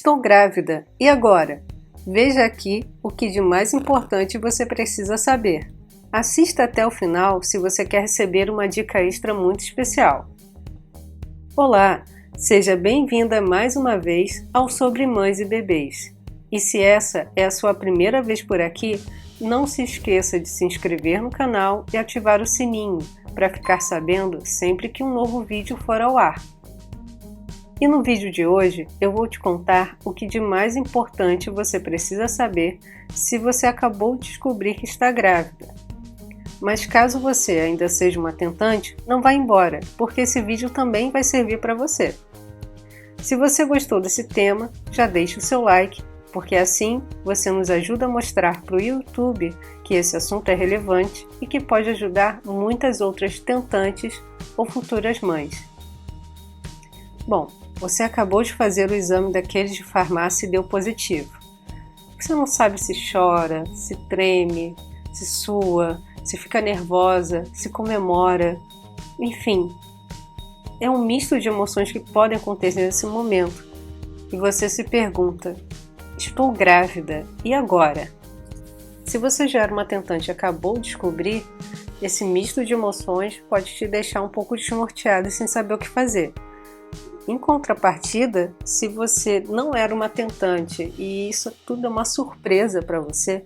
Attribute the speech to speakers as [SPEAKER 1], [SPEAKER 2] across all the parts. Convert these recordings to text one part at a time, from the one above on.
[SPEAKER 1] Estou grávida, e agora? Veja aqui o que de mais importante você precisa saber. Assista até o final se você quer receber uma dica extra muito especial. Olá, seja bem-vinda mais uma vez ao Sobre Mães e Bebês. E se essa é a sua primeira vez por aqui, não se esqueça de se inscrever no canal e ativar o sininho para ficar sabendo sempre que um novo vídeo for ao ar. E no vídeo de hoje eu vou te contar o que de mais importante você precisa saber se você acabou de descobrir que está grávida. Mas caso você ainda seja uma tentante, não vá embora, porque esse vídeo também vai servir para você. Se você gostou desse tema, já deixe o seu like, porque assim você nos ajuda a mostrar para o YouTube que esse assunto é relevante e que pode ajudar muitas outras tentantes ou futuras mães. Bom, você acabou de fazer o exame daqueles de farmácia e deu positivo. Você não sabe se chora, se treme, se sua, se fica nervosa, se comemora, enfim. É um misto de emoções que podem acontecer nesse momento. E você se pergunta, estou grávida, e agora? Se você já era uma tentante e acabou de descobrir, esse misto de emoções pode te deixar um pouco desnorteado e sem saber o que fazer. Em contrapartida, se você não era uma tentante e isso tudo é uma surpresa para você,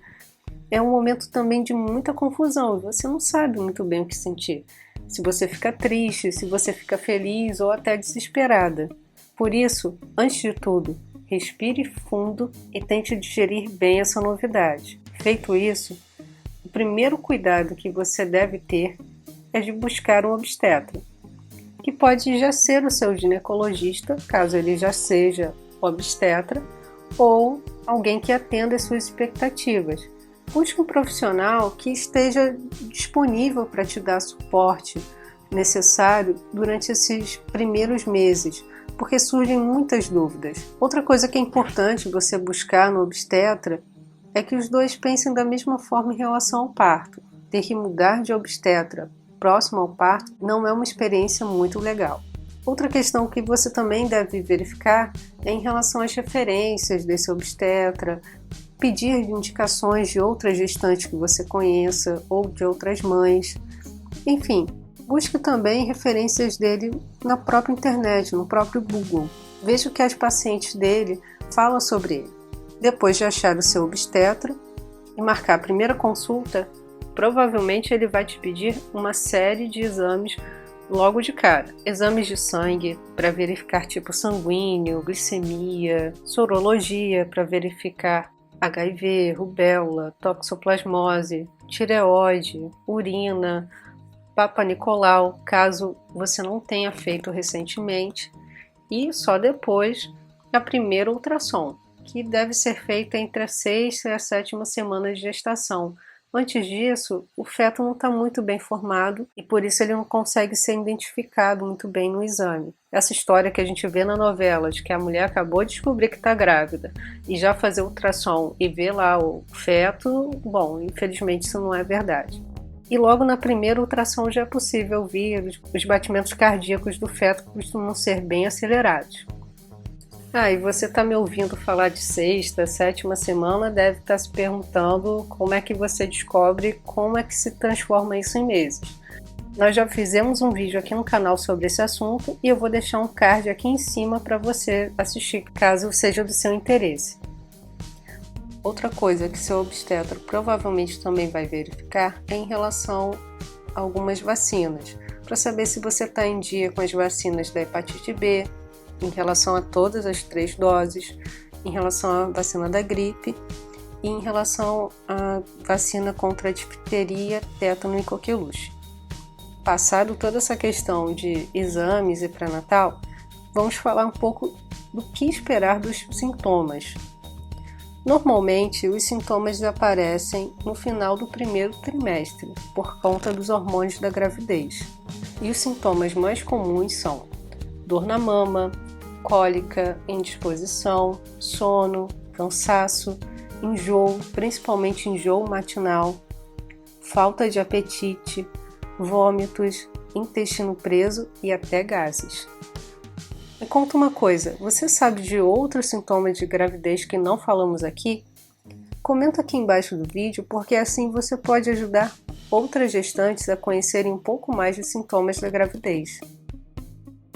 [SPEAKER 1] é um momento também de muita confusão, você não sabe muito bem o que sentir. Se você fica triste, se você fica feliz ou até desesperada. Por isso, antes de tudo, respire fundo e tente digerir bem essa novidade. Feito isso, o primeiro cuidado que você deve ter é de buscar um obstetra, que pode já ser o seu ginecologista, caso ele já seja obstetra, ou alguém que atenda às suas expectativas. Busque um profissional que esteja disponível para te dar suporte necessário durante esses primeiros meses, porque surgem muitas dúvidas. Outra coisa que é importante você buscar no obstetra é que os dois pensem da mesma forma em relação ao parto. Ter que mudar de obstetra próximo ao parto não é uma experiência muito legal. Outra questão que você também deve verificar é em relação às referências desse obstetra, pedir indicações de outras gestantes que você conheça ou de outras mães. Enfim, busque também referências dele na própria internet, no próprio Google. Veja o que as pacientes dele falam sobre ele. Depois de achar o seu obstetra e marcar a primeira consulta, provavelmente ele vai te pedir uma série de exames logo de cara. Exames de sangue para verificar tipo sanguíneo, glicemia, sorologia para verificar HIV, rubéola, toxoplasmose, tireoide, urina, Papa Nicolau, caso você não tenha feito recentemente, e só depois a primeira ultrassom, que deve ser feita entre a 6ª e a 7ª semana de gestação. Antes disso, o feto não está muito bem formado e por isso ele não consegue ser identificado muito bem no exame. Essa história que a gente vê na novela de que a mulher acabou de descobrir que está grávida e já fazer ultrassom e ver lá o feto, bom, infelizmente isso não é verdade. E logo na primeira ultrassom já é possível ouvir os batimentos cardíacos do feto que costumam ser bem acelerados. E você está me ouvindo falar de 6ª, 7ª semana, deve estar se perguntando como é que você descobre como é que se transforma isso em meses. Nós já fizemos um vídeo aqui no canal sobre esse assunto e eu vou deixar um card aqui em cima para você assistir, caso seja do seu interesse. Outra coisa que seu obstetra provavelmente também vai verificar é em relação a algumas vacinas, para saber se você está em dia com as vacinas da hepatite B, em relação a todas as 3 doses, em relação à vacina da gripe e em relação à vacina contra a difteria, tétano e coqueluche. Passado toda essa questão de exames e pré-natal, vamos falar um pouco do que esperar dos sintomas. Normalmente, os sintomas aparecem no final do primeiro trimestre, por conta dos hormônios da gravidez. E os sintomas mais comuns são dor na mama, cólica, indisposição, sono, cansaço, enjoo, principalmente enjoo matinal, falta de apetite, vômitos, intestino preso e até gases. Me conta uma coisa, você sabe de outros sintomas de gravidez que não falamos aqui? Comenta aqui embaixo do vídeo, porque assim você pode ajudar outras gestantes a conhecerem um pouco mais de sintomas da gravidez.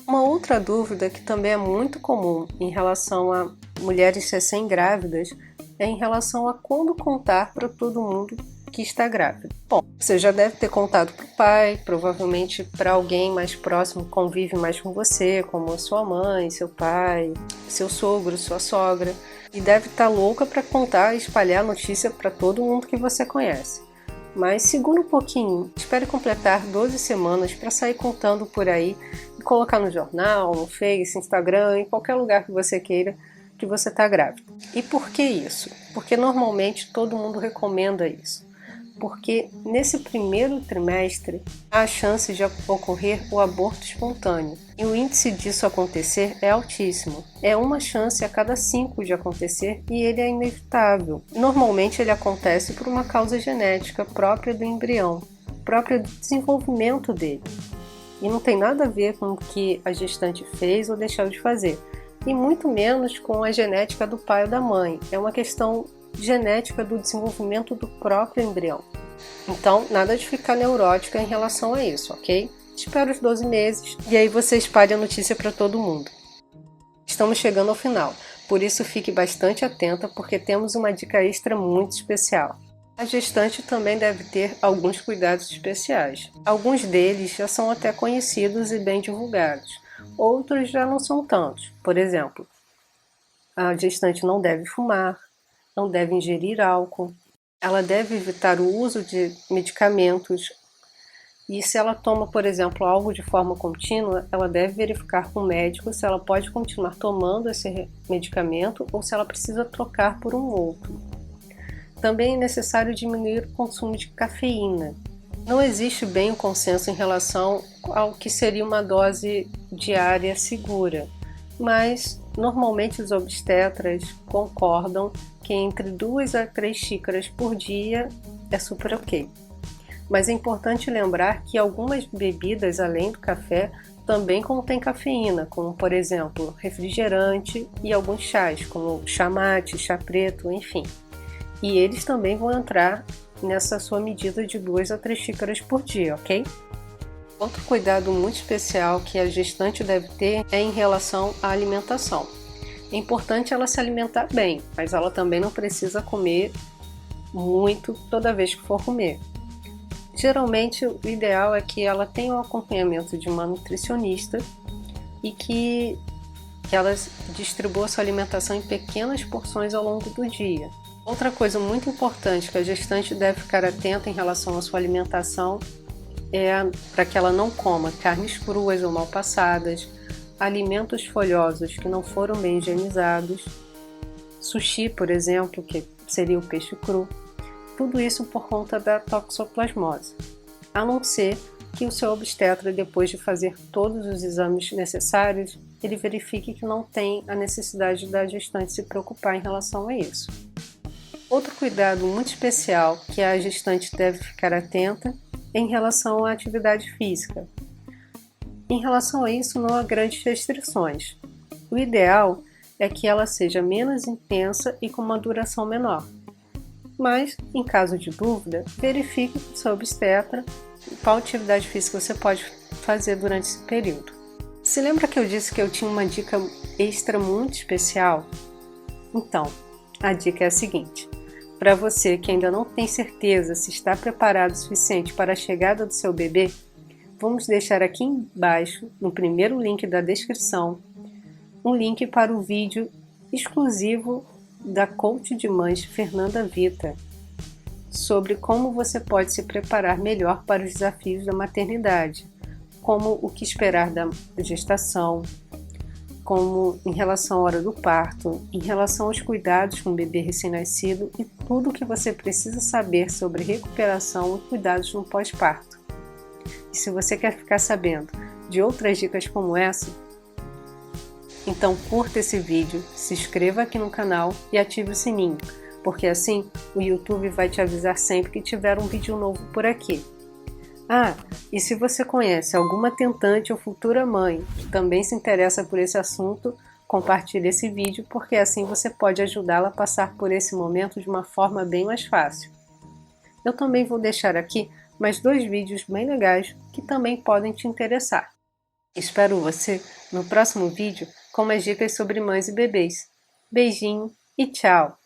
[SPEAKER 1] Uma outra dúvida que também é muito comum em relação a mulheres recém-grávidas é em relação a quando contar para todo mundo que está grávida. Bom, você já deve ter contado para o pai, provavelmente para alguém mais próximo que convive mais com você, como a sua mãe, seu pai, seu sogro, sua sogra, e deve estar louca para contar e espalhar a notícia para todo mundo que você conhece. Mas segura um pouquinho, espere completar 12 semanas para sair contando por aí e colocar no jornal, no Face, Instagram, em qualquer lugar que você queira que você está grávida. E por que isso? Porque normalmente todo mundo recomenda isso. Porque nesse primeiro trimestre há a chance de ocorrer o aborto espontâneo. E o índice disso acontecer é altíssimo. É uma chance a cada 5 de acontecer e ele é inevitável. Normalmente ele acontece por uma causa genética própria do embrião, própria do desenvolvimento dele. E não tem nada a ver com o que a gestante fez ou deixou de fazer. E muito menos com a genética do pai ou da mãe. É uma questão genética do desenvolvimento do próprio embrião. Então, nada de ficar neurótica em relação a isso, ok? Espera os 12 meses e aí você espalha a notícia para todo mundo. Estamos chegando ao final, por isso fique bastante atenta porque temos uma dica extra muito especial. A gestante também deve ter alguns cuidados especiais. Alguns deles já são até conhecidos e bem divulgados, outros já não são tantos. Por exemplo, a gestante não deve fumar, não deve ingerir álcool, ela deve evitar o uso de medicamentos e se ela toma, por exemplo, algo de forma contínua, ela deve verificar com o médico se ela pode continuar tomando esse medicamento ou se ela precisa trocar por um outro. Também é necessário diminuir o consumo de cafeína. Não existe bem um consenso em relação ao que seria uma dose diária segura, mas normalmente os obstetras concordam que entre 2 a 3 xícaras por dia é super ok. Mas é importante lembrar que algumas bebidas, além do café, também contêm cafeína, como por exemplo refrigerante e alguns chás, como chá mate, chá preto, enfim. E eles também vão entrar nessa sua medida de 2 a 3 xícaras por dia, ok? Outro cuidado muito especial que a gestante deve ter é em relação à alimentação. É importante ela se alimentar bem, mas ela também não precisa comer muito toda vez que for comer. Geralmente o ideal é que ela tenha o acompanhamento de uma nutricionista e que ela distribua sua alimentação em pequenas porções ao longo do dia. Outra coisa muito importante que a gestante deve ficar atenta em relação à sua alimentação é para que ela não coma carnes cruas ou mal passadas, alimentos folhosos que não foram bem higienizados, sushi, por exemplo, que seria o peixe cru, tudo isso por conta da toxoplasmose, a não ser que o seu obstetra, depois de fazer todos os exames necessários, ele verifique que não tem a necessidade da gestante se preocupar em relação a isso. Outro cuidado muito especial que a gestante deve ficar atenta é em relação à atividade física. Em relação a isso, não há grandes restrições. O ideal é que ela seja menos intensa e com uma duração menor. Mas, em caso de dúvida, verifique com o seu obstetra qual atividade física você pode fazer durante esse período. Se lembra que eu disse que eu tinha uma dica extra muito especial? Então, a dica é a seguinte. Para você que ainda não tem certeza se está preparado o suficiente para a chegada do seu bebê, vamos deixar aqui embaixo, no primeiro link da descrição, um link para o vídeo exclusivo da coach de mães Fernanda Vita, sobre como você pode se preparar melhor para os desafios da maternidade, como o que esperar da gestação, como em relação à hora do parto, em relação aos cuidados com o bebê recém-nascido e tudo o que você precisa saber sobre recuperação e cuidados no pós-parto. E se você quer ficar sabendo de outras dicas como essa, então curta esse vídeo, se inscreva aqui no canal e ative o sininho, porque assim o YouTube vai te avisar sempre que tiver um vídeo novo por aqui. Ah, e se você conhece alguma tentante ou futura mãe que também se interessa por esse assunto, compartilhe esse vídeo porque assim você pode ajudá-la a passar por esse momento de uma forma bem mais fácil. Eu também vou deixar aqui mais 2 vídeos bem legais que também podem te interessar. Espero você no próximo vídeo com mais dicas sobre mães e bebês. Beijinho e tchau!